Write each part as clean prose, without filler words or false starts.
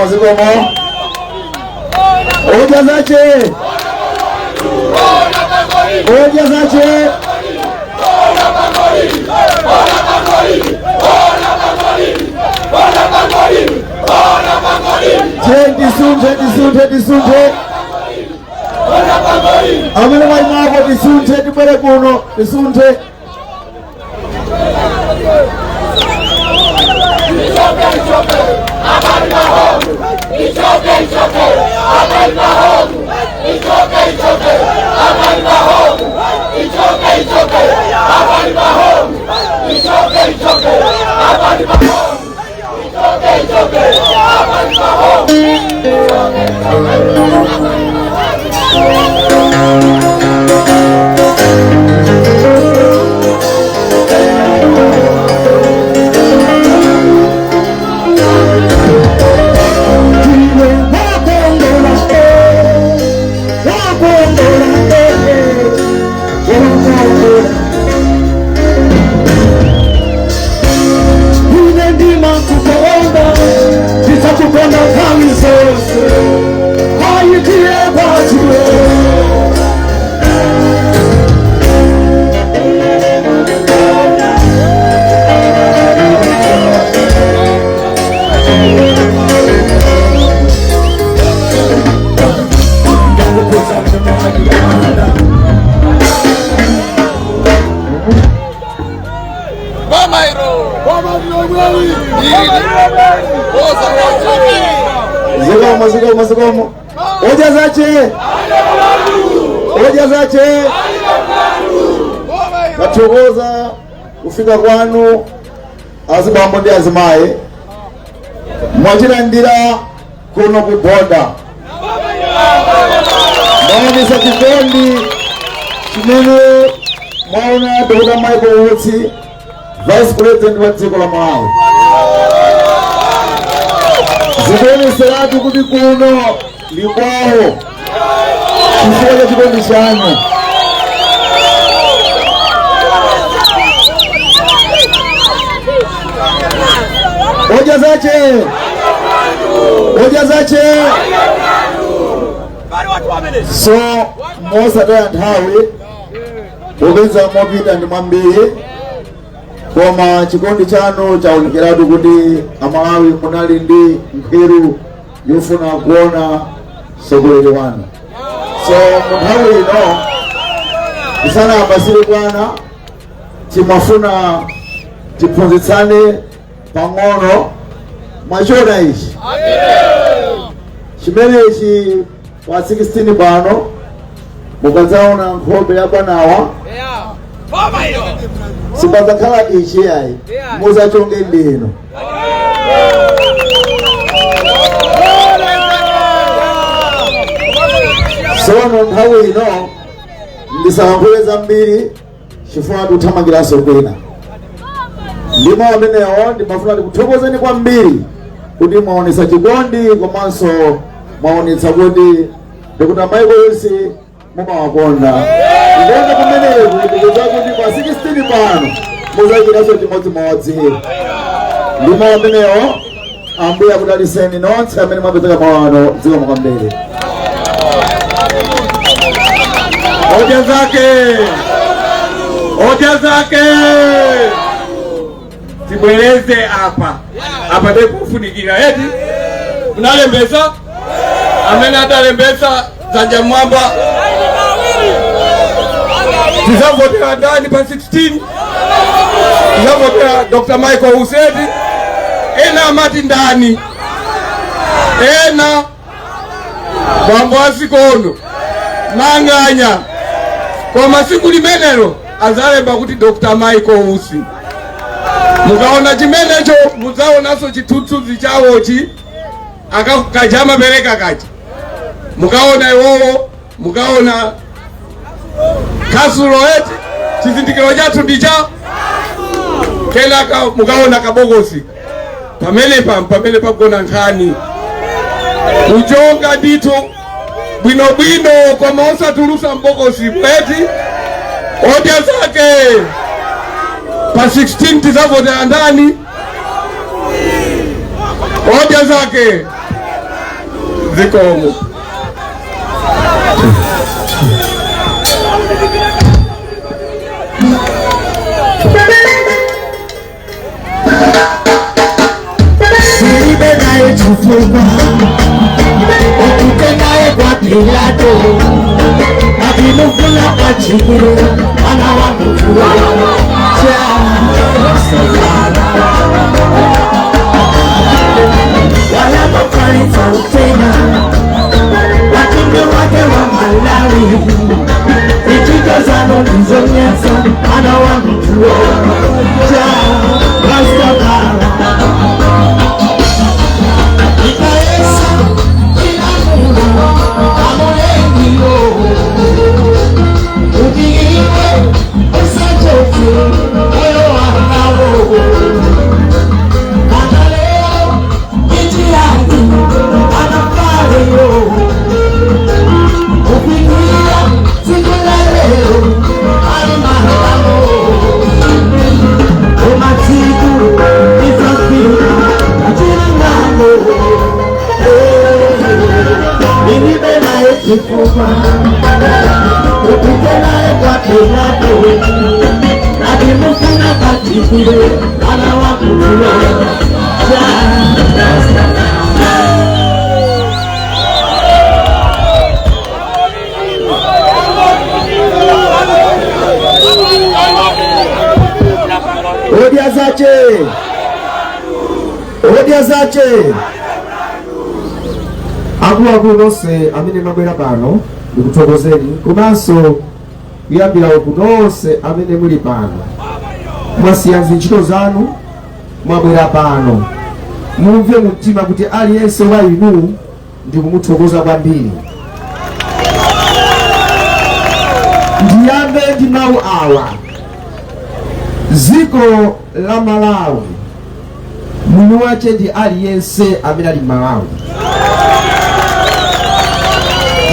Zikomo. Hoja zache. Disunte. Amene mwaimako disunte tibwere kuno, disunte. Zikomo. Hoja zache. Nathokoza kufika kwanu azibambo ndi azimayi. Mwachilandira kuno ku boda. Mwaonesa chikondi chimene mwaona Dr. Michael Wotsi, Vice President wa dziko la Malawi. Zikuoneseratu kuti kuno ndi kwawo chifukwa cha chikondi chanu. Hoja zache. So mosataya nthawi popeza mopita ndi mwambiri, koma chikondi chanu chaonekeratu kuti Amalawi munali ndi mkwiru yofuna kuona sogoleri wanu. So munthawi ino isana abasire bwana timafuna tiphunzitsane pang'ono mwachiona ichi. Chimenechi pa 16 pano mukadzaona nkhope ya bwanawa sipadzakhala ichi yayi, muzachonge ndino. Sono nthawi ino ndisalankhule zambiri chifukwa tikuthamangiranso kwina. Ndimo amenewo ndimafuna ndikuthokozeni kwambiri kuti mwaonesa chikondi komanso mwaonetsa kuti ndikuti amaiko onse mumawakonda. Ndikuona kumeneku ndikuza kuti pa 16 pano muzachitanso chimodzimodzi. Ndimo amenewo Ambuye akudaliseni nonse amene mwapezeka mwano zikomo kwambiri. Hoja zake tibweleze apa ndikufunikira eti unalembesa amene adalembesa zanja mwamba tizavotera ndani pa 16 tizavotera Dr. Michael Useti ena amati ndani ena bambo asikono manganya kwa masiku limenelo azalemba kuti Dr. Michael Usi. Mukaona chimenecho muzaonaso chithunzi chawochi akakajama bereka kachi. Mukaona iwowo, mukaona kasulo eti chizindikiro chathu ndicha kenaka mukaona kabogosi pamene pagona nkhani kuchonga ndithu bwinobwino koma osatulusa mbogosi eti hoja zake pa 16 tizavotera ndani hoja zake zikomo. Hoja zache akulu nonse amene mwabwera pano ndikuthokozeni komanso kuyambira uku nonse amene muli pano mwasiya ntchito zanu mwabwera pano mumve mumtima kuti aliyense wa inu ndikumuthokoza kwambiri. Ndiyambe ndi mawu awa. Dziko la Malawi mwini wache ndi aliyense amene ali Malawi.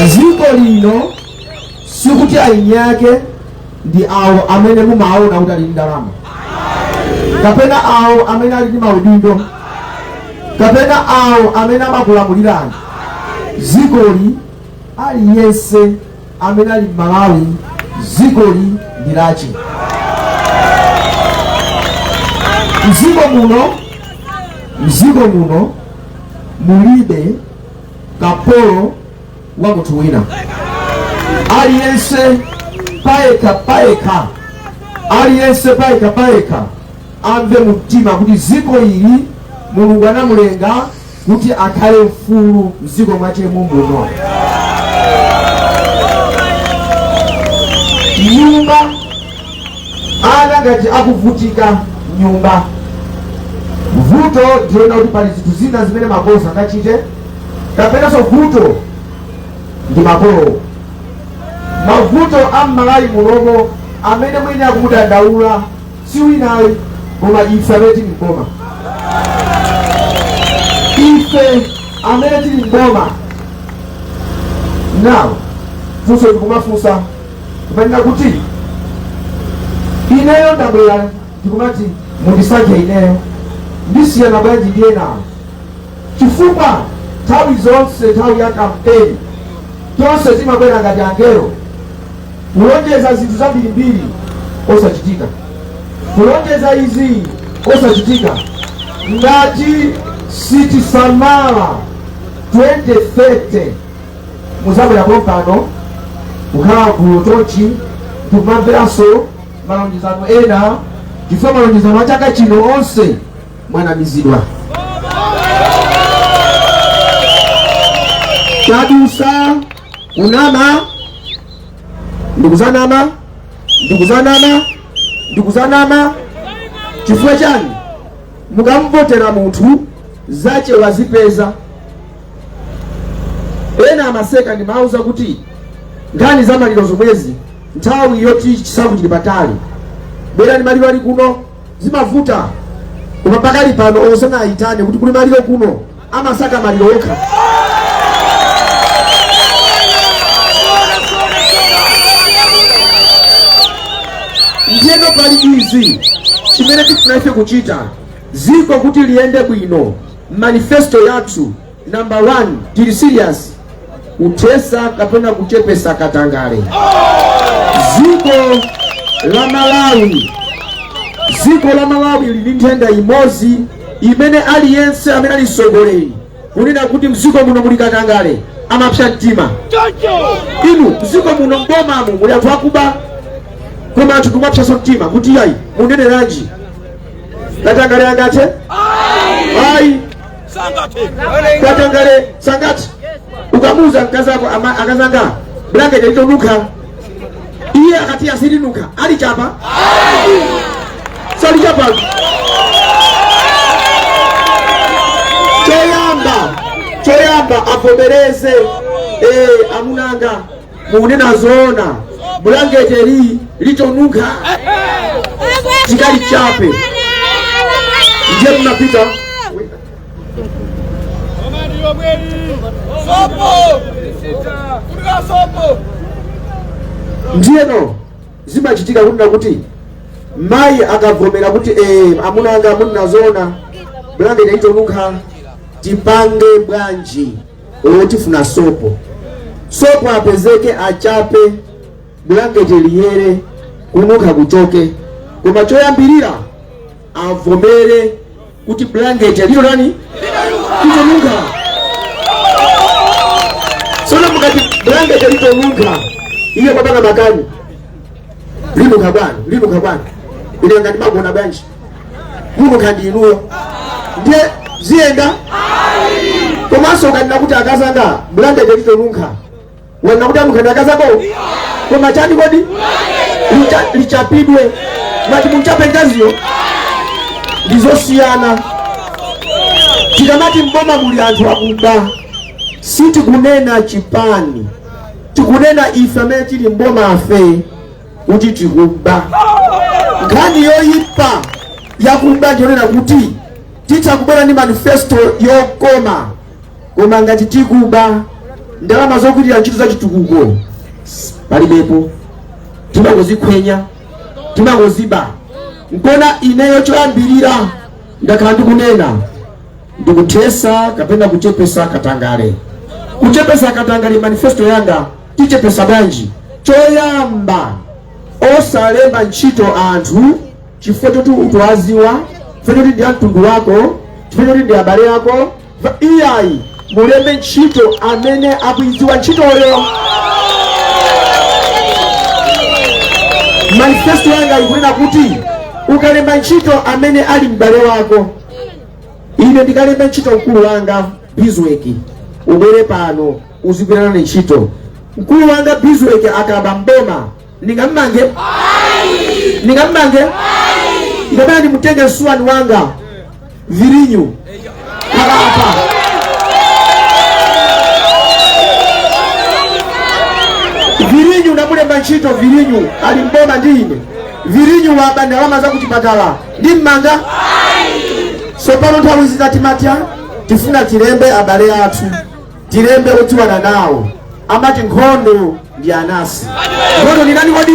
Dziko lino sikuti ainyake ndi awo amene mumaona kuti ali ndalama, kapena awo amene ali ndi maudindo, kapena awo amene amakulamulirani. Dzikoli aliyense amene ali Malawi, dzikoli ndi lache. Mziko muno mulibe kapolo wa munthu wina. Aliyense paeka amve mumtima kuti dziko ili Mulungu anamulenga kuti akhale mfulu mziko mwache muno. Nyumba ana ngati akuvutika nyumba, vuto ndiona kuti pali zinthu zina zimene mabosa angachite, kapenanso vuto ndi makolo. mavuto am'malali munomo amene mwene akumudandaula si winayi koma ife amene tili mboma. Ife amene tili mboma nawo funso ndikumafunsa kumanena kuti ineyo ndabwera ndikumati mundisankhe ineyo ndisiyana bwanji ndiye nawo, chifukwa nthawi zonse nthawi ya kampeni tonse timabwera ngati angelo kulonjeza zinthu zambirimbiri osachitika, kulonjeza izi osachitika. Ngati sitisamala 2030 muzabwera pompano kukhala gulu tonchi tikumamveranso malonjezano ena, chifukwa malonjezano a chaka chino onse mwanamizidwa. Tadusa unama ndikuzanama chifukwa chani? Mukamvotera munthu zache wazipeza. Ena amaseka ndimauza kuti nkhani za maliro zomwezi nthawi yoti chisavu chili patali, bwerani maliro ali kuno zimavuta, koma pakali pano osana ayitane kuti kuli maliro kuno amasaka maliro okha. Ndiyeno pali izi chimene tikufuna ife kuchita ziko kuti liyende bwino. Manifesto yathu number 1 tili serious kuthesa kapena kuchepesa katangale. Ziko la Malawi lili nthenda imodzi imene aliyense amene ali mtsogoleri kunena kuti mziko muno muli katangale amapsa mtima. Inu mziko muno mbomamo muli anthu akuba, koma anthu kumapsa mtima kuti yayi muneneranji katangale angate ayi katangale sangati. Ukamuza mkazako akazanga blanket litonuka, iye akati asilinuka alichapa salichapa. Choyamba avomereze amunanga munena zona blanket litonuka tikali chape. Ndiye mnapita ndiyeno zimachitika kunena kuti mayi akavomera kuti amunanga munazona blanket litonuka, tipange bwanji otifuna sopo apezeke achape blanket liyere kunuka kuchoke. Koma choyambirira avomere kuti blanket lito nani litonuka. Sona mukati blanket litonuka iyo kwapaka makani linuka bwana ile ngati magona banji kunuka ndi inuyo ndiye ziyenda. Komanso ngati nakuti akazanga blanket litonuka wana kuti anuka ndakazako koma chani kodi lichapidwe ngati munchape ngaziyo ndizosiyana. Tikamati mboma muli anthu akuba sitikunena chipani, tikunena ife amene tili mboma afe kuti tikuba. Nkhani yoyipa yakuba ndionena kuti titakubwera ndi manifesto yokoma, koma ngati tikuba ndalama zokwitira ntchito za chitukuko palibepo, timangozikhwenya timangoziba. Nkona ineyo choyambirira ndakhala ndikunena ndikuthesa kapena kuchepesa katangale. Kuchepesa katangale manifesto yanga tichepesa bwanji? Choyamba osalemba ntchito anthu chifukwa choti utwaziwa, chifukwa choti ndi mtundu wako, chifukwa choti ndi abale yako. Iyayi mulembe ntchito amene akuidziwa ntchitoyo. Manifesto yanga ikunena kuti ukalemba ntchito amene ali m'bale wako. Ine ndikalemba ntchito mkulu wanga Bizwek, ubwere pano uzigwirana ntchito. Mkulu wanga Bizwek akaba mboma ningammange ikabana ndimutenge msuwani wanga Virinyu akapa Virinyu namule ntchito Virinyu ali mboma ndi ine. Virinyu waba ndalama za kuchipatala ndi mmanga. So pano nthawi zitatimata tifuna tilembe abale athu, tilembe odziwana nawo. Amati nkhondo ndi anasi. Nkhondo ni nani kodi?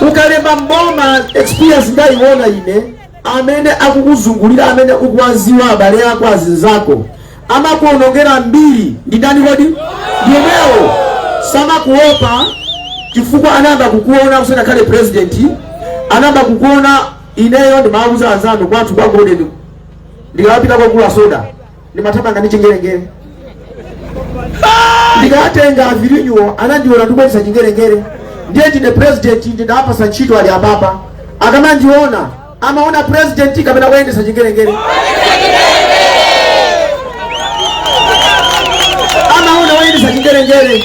Ukalemba mboma experience ndayiona ine, amene akukuzungulira, amene ukuwaziwa abale ako azinzako, amakuonongera mbiri ndi nani kodi? Ndiyemewo samakuopa chifukwa anamba kukuona kusena kale president, anamba kukuona ineyo ndi mauza anzanu kwathu kwa golden. Ndikapita kwa kula soda, ndimathamanga ndi chingerengere. Ndikatenga Virinyu anandiona ndikubweza chingerengere. Ndiye ndine president ndinapasa ntchito ali ababa. Akamandiona, amaona president kapena kuyendesa chingerengere. Amaona wayendesa chingerengere.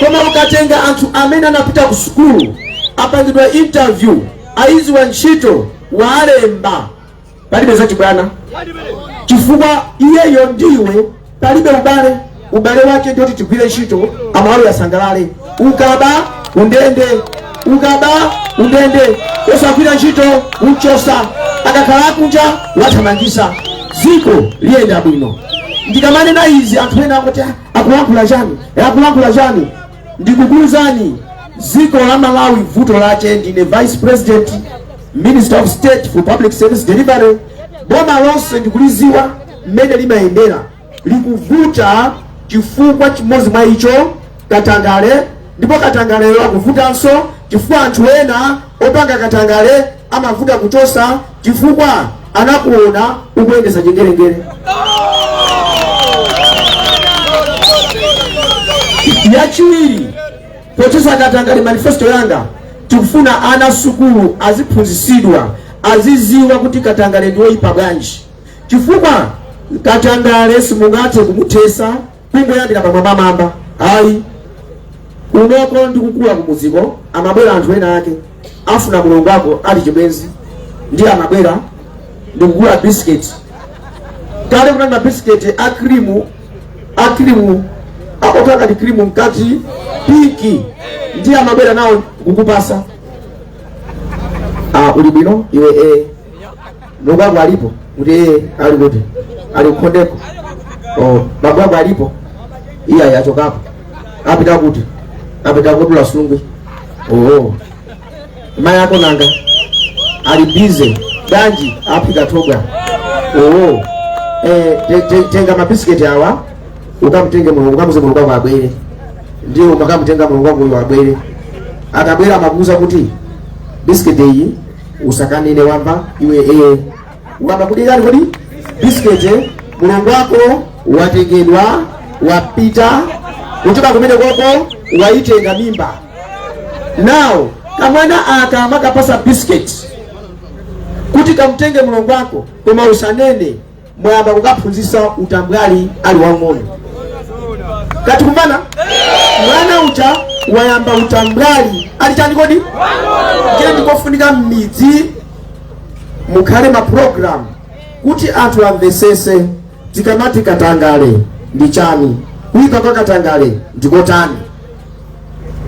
Koma ukatenga anthu amene anapita ku sukulu, apangidwa interview, aiziwa ntchito, walemba, palibe zachibwana. Chifukwa iyeyo ndiwe, palibe ubale. Ubale wake ndio tigwire ntchito, amawalu yasangalale. Ukaba undende, ukaba undende, osagwira ntchito uchosa, akakhala kunja wathamangisa. Ziko liyenda bwino. Ndikamane na izi anthu ena akuti akulankhula chani. Ndikukuuzani ziko la Malawi vuto lache ndine Vice President, Minister of State for Public Service Delivery. Boma lonse ndikuliziwa mmene limayendera, likuvuta chifukwa chimodzi mwa icho Katangale, ndipo Katangale akuvutanso chifukwa anthu ena opanga Katangale amavuta kuchosa chifukwa anakuona ukuyendesa chingerengere. Yachiwiri, pochosa Katangale manifesto yanga, tikufuna ana sukulu aziphunzisidwa, aziziwa kuti Katangale ndiwo ipa bwanji. Chifukwa Katangale simungathe kumutesa kungoyambira pamwamba. Ayi, unoko ndikukula kumuziko, amabwera anthu ena ake, afuna mulongo wako ali chibwenzi, ndiye amabwera ndikukula biscuit. Kale kunanga biscuit akrimu akotaka di krimu mkati piki, ndiye amabwera nao kukupasa. Uli bwino iwe mulongo wako alipo? Kuti ali kuti ali kukhondeko. Baba wako alipo? Iya yachokapo. Apita kuti? Apita kudula sungwe. Mai yako nanga ali busy danji apita toga. Tenga mabisiketi awa ukamtenge mulongo, ukamuze mulongo wako abwere. Ndio ukamutenga mulongo wako uyo abwere. Akabwera amakuza kuti bisiketi iyi usakanine wamba iwe wamba kuti gani kodi bisiketi mulongo wako watengedwa wapita kutoka kumene koko waitenga mimba. Now kamwana akamakapasa biscuit kuti kamtenge mulongo wako koma usanene mwamba kukaphunzisa utambwali ali wang'ono. Kati kumana mwana ucha wayamba utambwali ali chani kodi ngene ndikofunika mmidzi mukhale ma program kuti anthu amvesese tikamati Katangale ndi chani, kuika kwa Katangale ndikotani.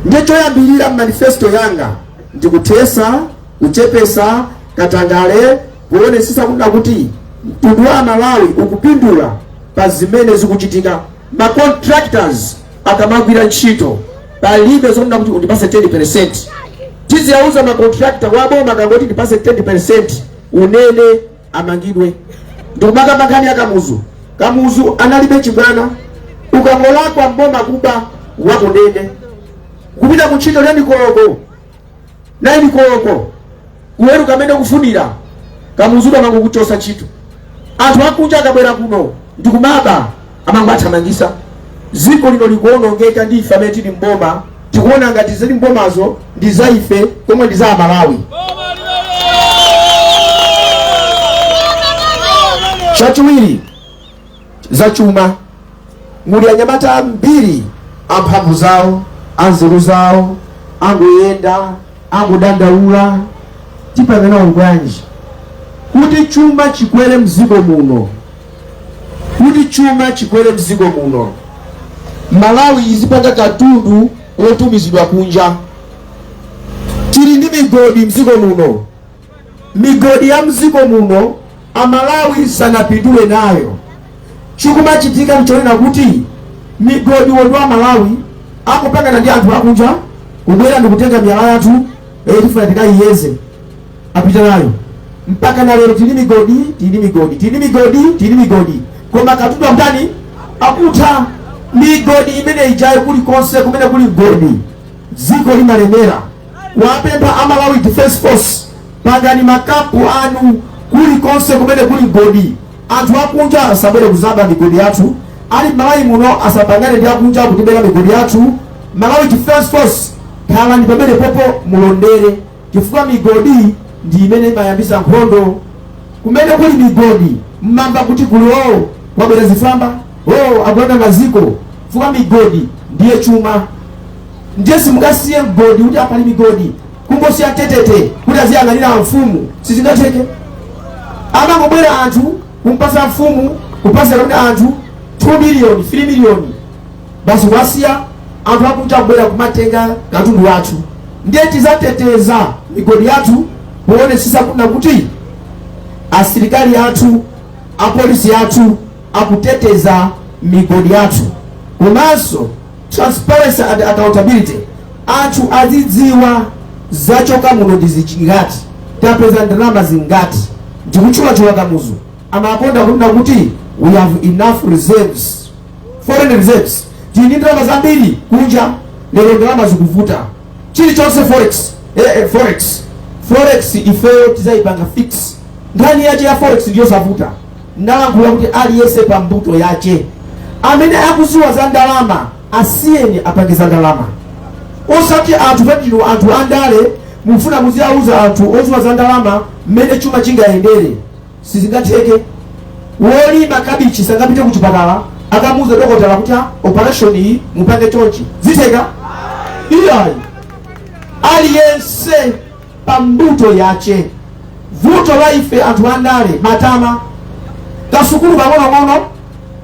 Ndiye choyambirira manifesto yanga ndikutesa uchepesa Katangale kuonesesa kuti mtundu wa Malawi ukupindula pa zimene zikuchitika. Ma contractors akamagwira ntchito palibe zonena kuti undipase 10%. Tizi yauza ma contractor waboma kangoti ndipase 10%, unene amangidwe. Ndomaka makani Kamuzu analibe chibwana, ukangola kwa mboma kuba wako ndende. Kupita kuchito leni koloko, naini koloko, uweru kamende kufunira, Kamuzu amangu kuchosa chito. Atu wakunja akabwera kuno, ndikumaba amangwacha mangisa. Ziko lino likono ngeka ndi ifameti ni mboma, tikuona ngati zeli mbomazo ndizaife komwe ndiza Malawi. Chachiwiri za chuma, muli anyamata mbiri amphamvu zawo, anzeru zawo, anguyenda, angudandaula, tipangana ungwanji kuti chuma chikwere mzigo muno, kuti chuma chikwere mzigo muno. Malawi izipanga katundu otumizidwa kunja. Tili ndi migodi mziko muno. Migodi ya mziko muno Amalawi sanapindule nayo. Chikuma chitika mchonena kuti migodi wodwa Malawi akupanga ndi anthu akunja kubwera ndikutenga miyala yathu tifuna tikayiyeze apita nayo. Mpaka na lero tili migodi koma katundu amtani akuta migodi imene ijaye kuli konse kumene kuli godi ziko limalemera. Wapemba Amalawi Defense Force pangani makapu anu kuli konse kumene kuli godi. Anthu akunja asabwere kuzaba migodi yathu, ali Malawi muno asapangane ndi akunja kutibera migodi yathu. Malawi Defense Force khala ndi pamene popo mulondere chifukwa migodi ndi imene imayambisa nkhondo. Kumene kuli migodi mmamba kuti kuli wabwera zifamba akulanda maziko fuka migodi ndiye chuma. Ndiye simungasiye mgodi kuti apali migodi kungosiya tetete kuti aziyang'anira mfumu sizingateke. Amangobwera anthu kumpasa mfumu kupasa kuti anthu 2 million 3 million basi wasiya anthu akunja kubwera kumatenga katundu wathu. Ndiye tizateteza migodi yathu kuone sisa kuna kuti asilikali yathu apolisi yathu akuteteza migodi yathu. Komanso transparency and accountability, anthu azidziwa zachoka muno ndizingati tapeza ndalama zingati ndikuchula kamuzu. Amakonda kunena kuti we have enough reserves, foreign reserves. Tini ndalama zambiri kunja lero ndalama zikuvuta chilichonse forex ifeyo tizaipanga fix ndani yache ya forex ndiyo zavuta. Ndalangula kuti aliyese pa mbuto yache amene akuziwa za ndalama asiyeni apangiza ndalama. Osati anthu petino anthu andale mufuna muziyauza anthu oziwa za ndalama mmene chuma chingayendere sizingateke. Woli makabichi sangapite kuchipatala akamuza dokotala kuti operation iyi mupange chonchi ziteka iyayi. Aliyense pa mbuto yache. Vuto laife anthu andale matama kasukulu pang'ono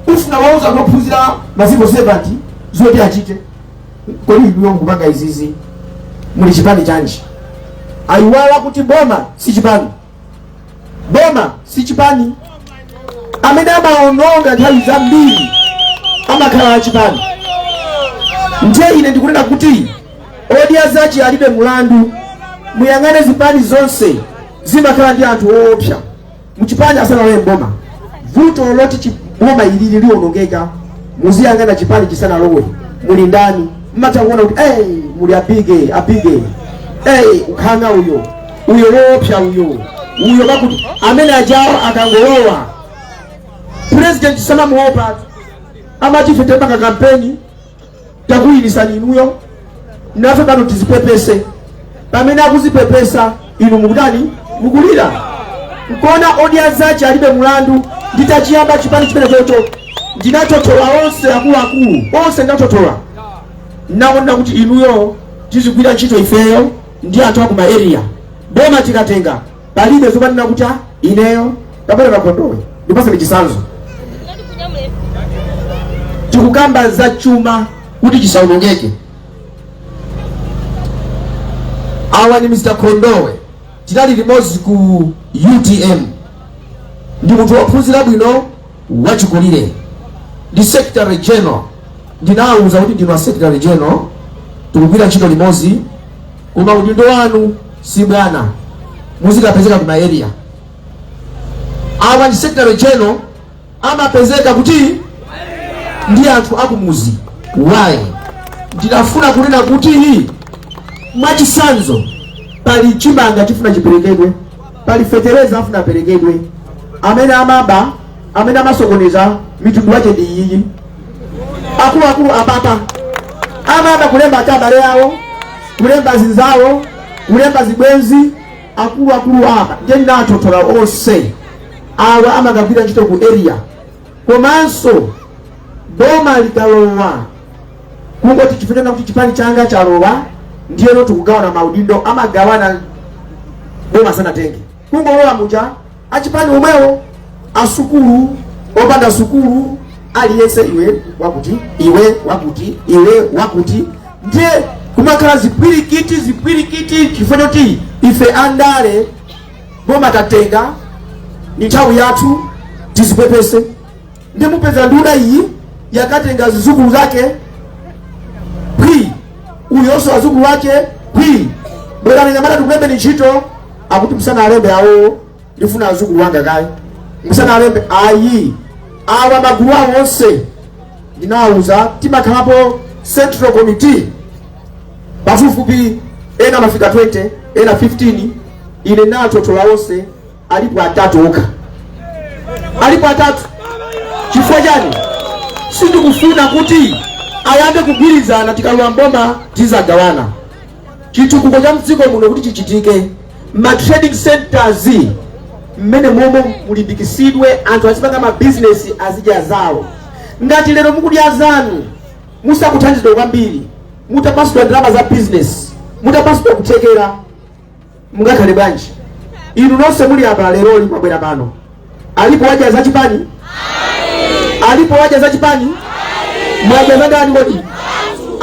ufuna wauza kuphunzira maziko 70 zoti achite kodi ndiyo kupanga izizi muli chipani chanji. Aiwala kuti boma si chipani amene amaononga nthawi zambiri amakhala chipani. Ndiye ine ndikunena kuti odia zachi alibe mulandu. Muyang'ane zipani zonse zimakhala ndi anthu oopsa. Muchipani asanalowe mboma vuto loti boma ilili lionongeka muziyang'ana chipani chisanalowe muli ndani mmatakuona kuti muli apige ukhanga uyo woopsa uyo bakuti amene ajawo akangolowa president samamuopa amati fete paka kampeni takuyilisani inuyo nafe pano tizipepese pamene akuzipepesa inu mukutani mukulira. Nkona odia zachi alibe mulandu nditachiyamba chipani chimene chocho ndinatotola onse akulu onse ndatotola. Naona kuti inuyo tizigwira ntchito ifeyo ndi anthu akuma area boma tikatenga palibe zopanena kuti ineyo kapena kakondowe ndipasa michisanzo tikukamba za chuma kuti chisaonongeke. Awa ni Mr. Kondowe tinali limodzi ku UTM ndi munthu wophunzira bwino wachikulire ndi secretary general. Ndinawuza kuti ndino secretary general tikugwira ntchito limodzi koma udindo wanu si bwana muzikapezeka kuma area. Awa ndi secretary general amapezeka kuti ndi anthu akumuzi wayi. Ndinafuna kunena kuti mwachisanzo pali chimanga chifuna chiperekedwe, pali fetereza afuna aperekedwe, amene amaba amene amasokoneza mitundu yache ndi iyi. Akulu apapa amaba kulemba abale yawo, kulemba zinzawo, kulemba zibwenzi. Akulu apa ndiye ndatotola onse awa amagwira ntchito ku area. Komanso boma likalowa kungoti chifuna kuti chipani changa chalowa ndiye no tukugawana maudindo amagawana boma sana tenge kungolowa muja achipani omwewo asukulu opanda sukulu aliyese iwe wakuti ndiye kumakhala zipwirikiti chifukwa choti ife andale boma tatenga ni nthawi yathu tizipepese. Ndiye mupeza nduna iyi yakatenga zizukulu zake pwi uyonso azukulu wake pwi bwera nyamata tukulembe ni ntchito akuti msana alembe awo ndifuna azukulu wanga kaye msana alembe ayi awa magulu awo onse ndinawuza timakhalapo central committee pafupifupi ena mafika 20 ena 15 ine natotola onse alipo atatu okha, alipo atatu. Chifukwa chani? Sindikufuna kuti ayambe kugwirizana tikalowa mboma tizagawana. Chitukuko cha mdziko muno kuti chichitike, ma trading centers mmene momwe mulimbikisidwe anthu azipanga ma business azidya zawo. Ngati lero mukudya zanu musakuthandizidwa kwambiri, mutapaswa ndalama za business, mutapaswa kutekera, mungakhale bwanji? Inu nonse muli apa lero mabwera pano, alipo waja za chipani? Alipo waja za chipani? Mwaja za ndani kodi?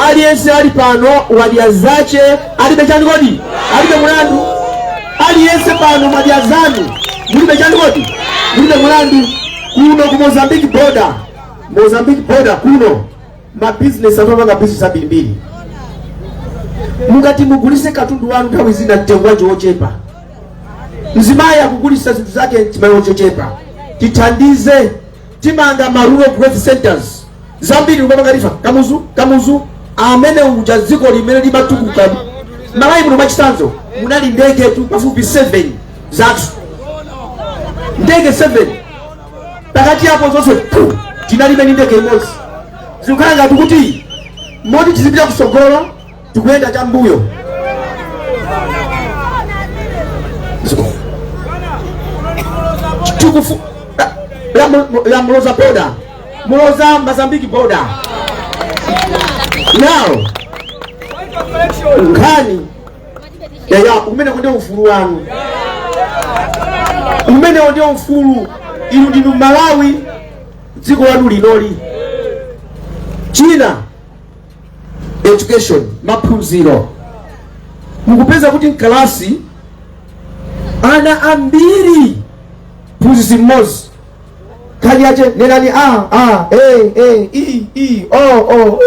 Aliyense ali pano wadia zache alibe chani kodi? Alibe mulandu? Aliyense pano mwadia zanu mulibe chani kodi? Mulibe mulandu? Kuno ku Mozambique border, Mozambique border kuno ma business atopanga business abiri. Mungati mugulise katundu wanu nthawi zina mtengo ochepa. Mzimayi akugulisa zinthu zake mtengo ochepa. Tithandize timanga marural growth centers zambiri ukapangalifa kamuzu amene uja dziko limene limatukuka malayi muno machisanzo munali ndege tu pafupi 7 zathu, ndege 7 pakati yapo zonse tinalibe ndege imodzi. Zikukhala ngati kuti moti tizipita kusogolo tikuyenda chambuyo. Tukufu ya Muloza border, Muloza Mozambique border. Now nkani ya umene kunde ufulu wanu, umene onde ufulu inu ndinu Malawi dziko wanu linoli. China education maphunziro mukupeza kuti mkalasi ana ambiri phunzitsi mmodzi kali ache nenani i o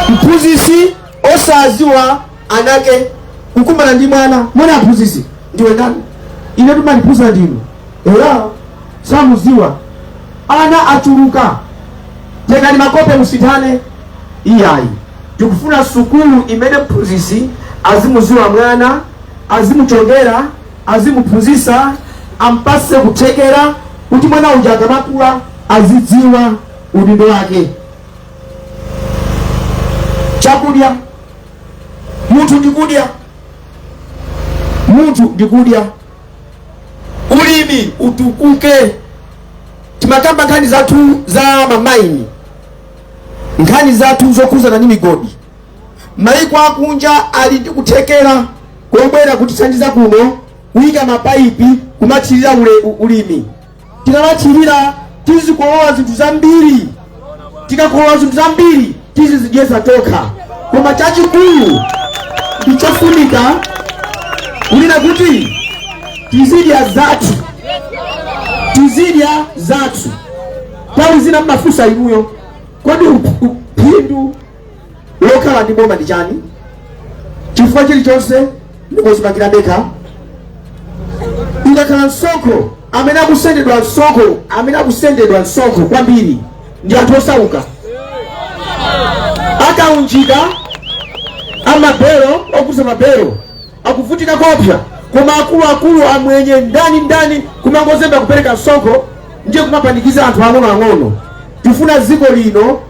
mphunzitsi osaziwa anake kukumana ndi mwana mwana mphunzitsi ndiwe ndani ine tumaliphunzitsa ndinu era samuziwa ana achuluka tekani makope musithane iyayi. Tikufuna sukulu imene mphunzitsi azimuziwa mwana, azimuchongera, azimuphunzitsa, ampase kuthekera kuti mwana uja akamakula azidziwa udindo wake. Chakudya munthu ndikudya, ulimi utukuke. Timakamba nkhani zathu za mamaini, nkhani zathu zokuzana ndi migodi. Maiko akunja ali ndi kuthekera kobwera kutithandiza kuno kuyika mapaipi kumathirira ulimi. Tikamathirira tizikolowa zinthu zambiri, tikakolowa zinthu zambiri tizizidyesa tokha. Koma chachikulu ndichofunika kunena kuti tizidya zathu. Nthawi zina mmafunsa inuyo kodi phindu lokhala ndi boma ndi chani? Chifukwa chilichonse ndikozipangira dekha. Ikakhala msonkho amene akusendedwa msonkho kwambiri ndi anthu osauka, akaunjika amabero okuza mabero akuvutika kopya. Koma akulu amwenye ndani kumangozemba kupereka msonkho ndiye kumapanikiza anthu ang'ono. Tifuna dziko lino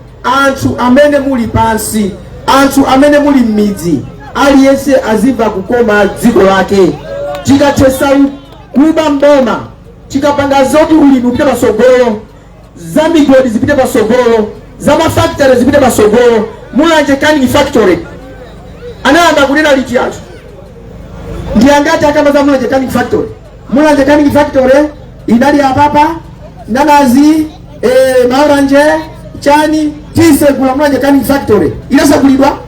anthu amene muli pansi, anthu amene muli m'midzi, aliyense azimva kukoma dziko lake. Tikathesa kuba mboma, tikapanga zoti ulimi upite pasogolo, za migodi zipite pasogolo, za mafactory zipite pasogolo. Mulanje Canning factory anayamba kunena liti anthu ndiyangati akamaza Mulanje Canning factory. Mulanje Canning factory inali apapa nanazi maoranje chani tisegula Mulanje Canning Factory inasekulidwa?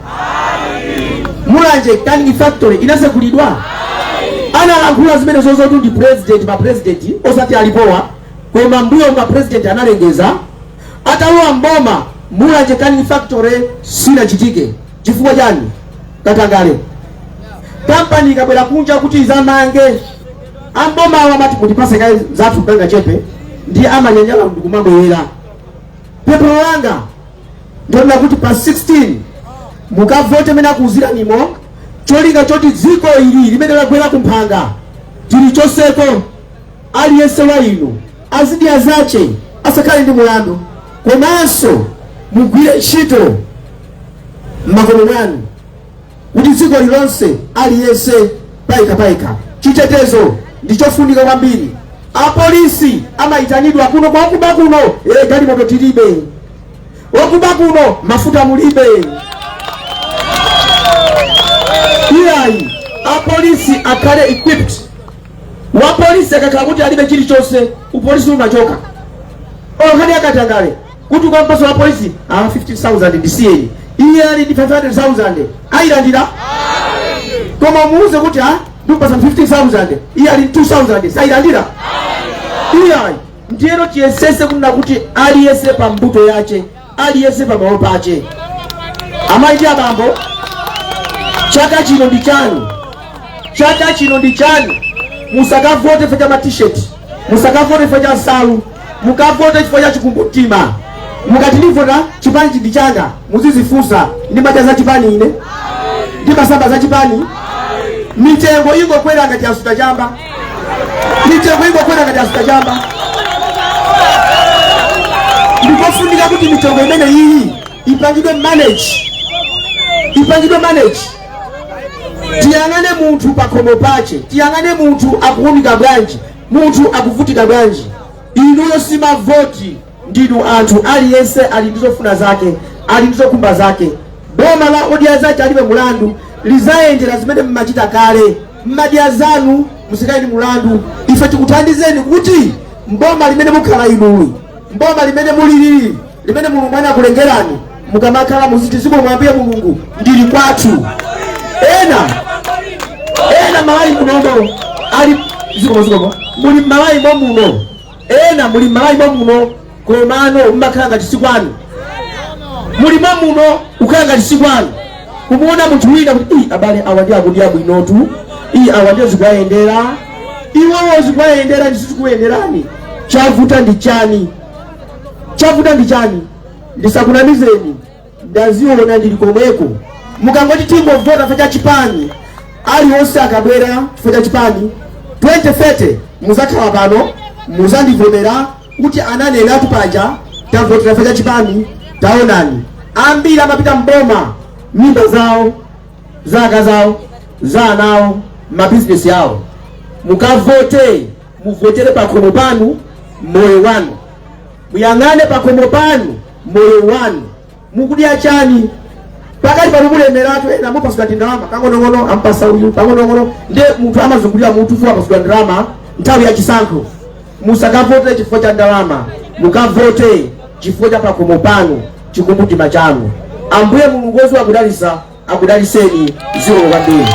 Mulanje Canning Factory inasekulidwa? Analankhula zimene zozotu ndi president pa president osati alipowa koma mbuyo mwa president analengeza atalowa mboma Mulanje Canning Factory sinachitike. Chifukwa chani? Katangale kampani ikabwera kunja kuti izamange amboma amati mutipase kaye zathu panga chepe ndi amanyanyala ndikumabwera. Pepero langa ndona kuti pa 16 mukavote mena kuzira nimo cholinga choti dziko ili limene lagwera kumphanga tilichoseko aliyense wa inu azidi azache asakale ndi mulandu komanso mugwire ntchito m'makomo mwanu kuti dziko lilonse aliyense paika chitetezo ndichofunika kwambiri. Apolisi amaitanidwa kuno kwa kuba kuno gali moto tilibe wakuba kuno mafuta mulibe iyayi apolisi akale equipped. Wapolisi akakhala kuti alibe chilichonse upolisi umachoka okadi akatangale kuti kwa mpaso wa polisi 50,000 ndisiyeni iye ali ndi 500,000 ailandira koma muuze kuti ndipasa 50,000 iye ali 2,000 sailandira iyayi. Ndiyero tiyesese kunena kuti aliyese pa mbuto yache aliyese pa maopo ache. Amaiti abambo chaka chino ndi chanu, chaka chino ndi chanu. Musakavote fanya ma t-shirt, musakavote fanya salu, mukavote fanya chikumbutima. Mukati ndivota chipani ndi changa muzizifusa ndi maja za chipani ine ndi masamba za chipani. Mitengo ingokwera ngati asuta chamba, mitengo ingokwera ngati asuta chamba. Ndikofunika kuti mitengo imene iyi ipangidwe manage. Tiyangane munthu pakhomo pache, tiyangane munthu akuunika bwanji, munthu akuvutika bwanji. Inuyo simavoti ndinu anthu aliyense ali ndizofuna zake, ali ndizokumba zake. Boma la odiazache alibe mulandu lizayendera zimene mmachita kale. Mmadya zanu musikayi ndi mulandu. Ife tikuthandizeni kuti mboma limene mukhala inuyi, mboma limene mulili, limene Mulungu anakulengerani mukamakhala muziti ziko mwambie Mulungu ndili kwathu. Ena malayi munomo ali ziko muli malayi muno. Muli malayi muno komano mmakhala ngati sikwanu. Muli muno ukhala ngati sikwanu. Kumuona munthu wina kuti abale awandi akudya bwinotu, awandi zikuyendera, iwo zikuyendera ndi sizikuyenderani. Chavuta ndi chani? Ndisakunamizeni ndaziona ndili komweko. Mukangoti timbo vota facha chipani aliwonse akabwera facha chipani 2030 muzakhala pano muzandivomera kuti ananena atupaja tavotera facha chipani. Taonani ambiri amapita mboma mimba zawo zaka zawo zanawo mabizinesi yawo. Mukavote muvotere pakhomo panu moyo wanu, muyang'ane pakhomo panu moyo wanu. Mukudya chani pakati pano mulemeratu ena mupasula ndalama kangono ampasa uyu kangono nde munthu amazungulira munthu fuwa pasula ndalama nthawi ya chisankho. Musakavote chifukwa cha ndalama, mukavote chifukwa cha pakhomo panu chikumbutima chanu. Ambuye Mulungu akudalisa akudaliseni ziko kwambiri.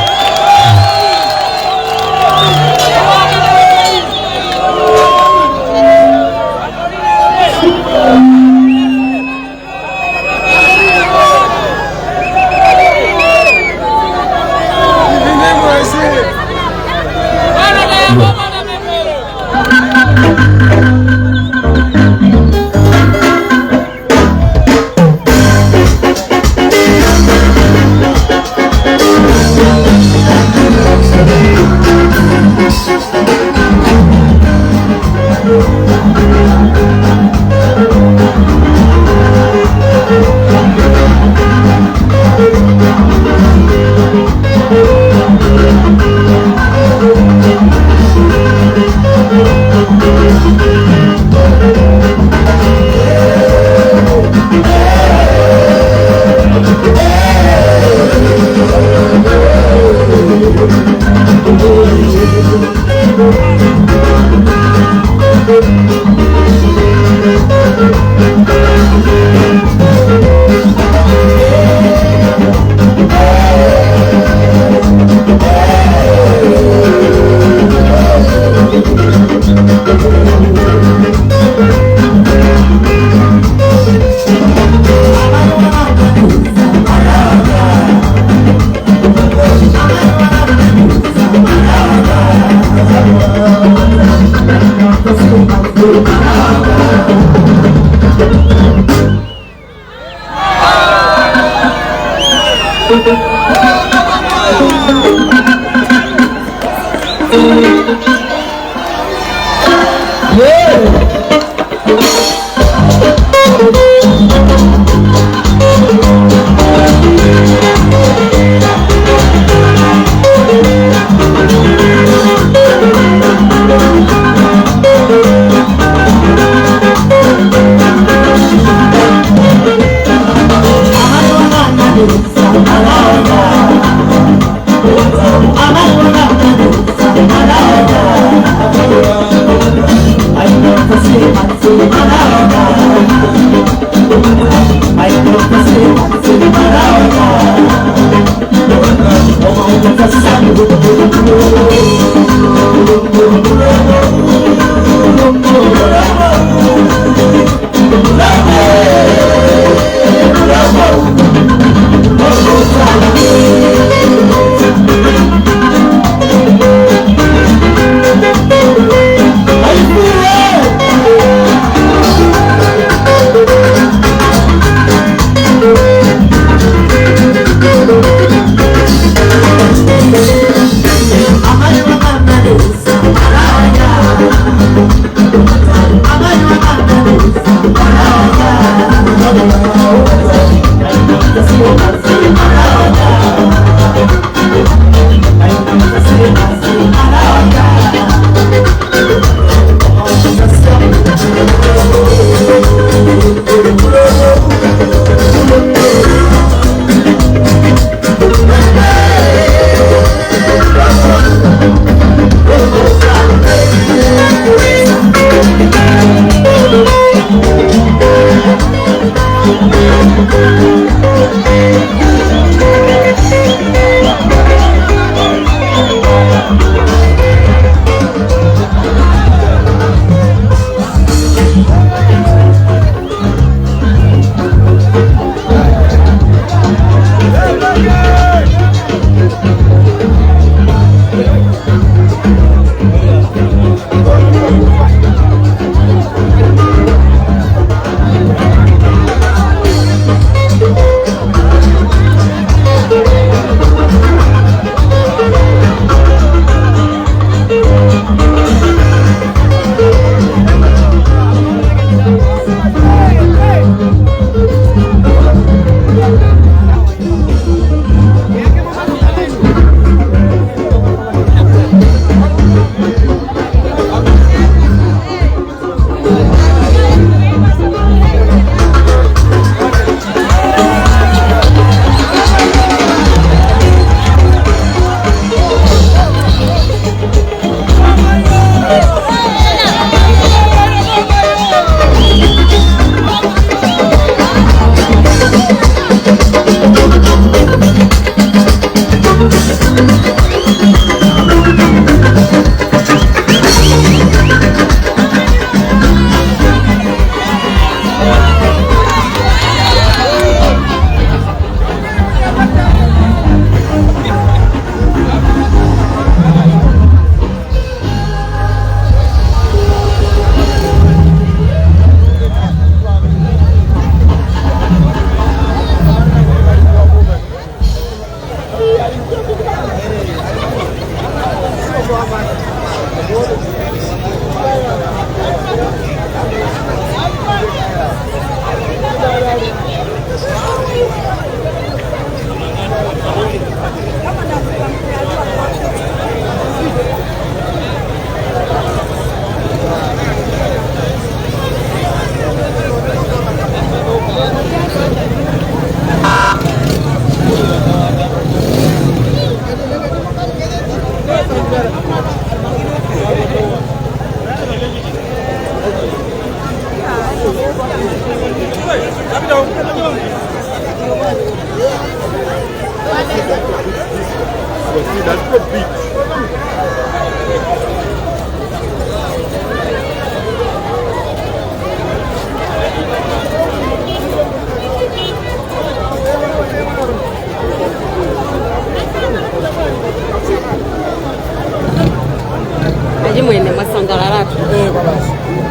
Mwene masangalaratu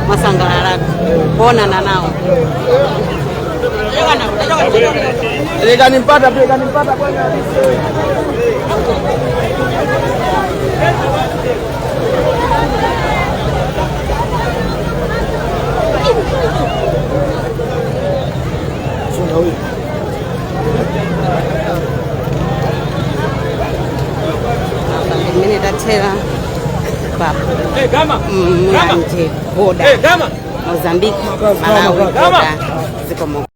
masangalaratu kuonana nao Lekanimpata bwana. mimi nitatela baba Gama. Boda Mozambiki, Malawi, boda ziko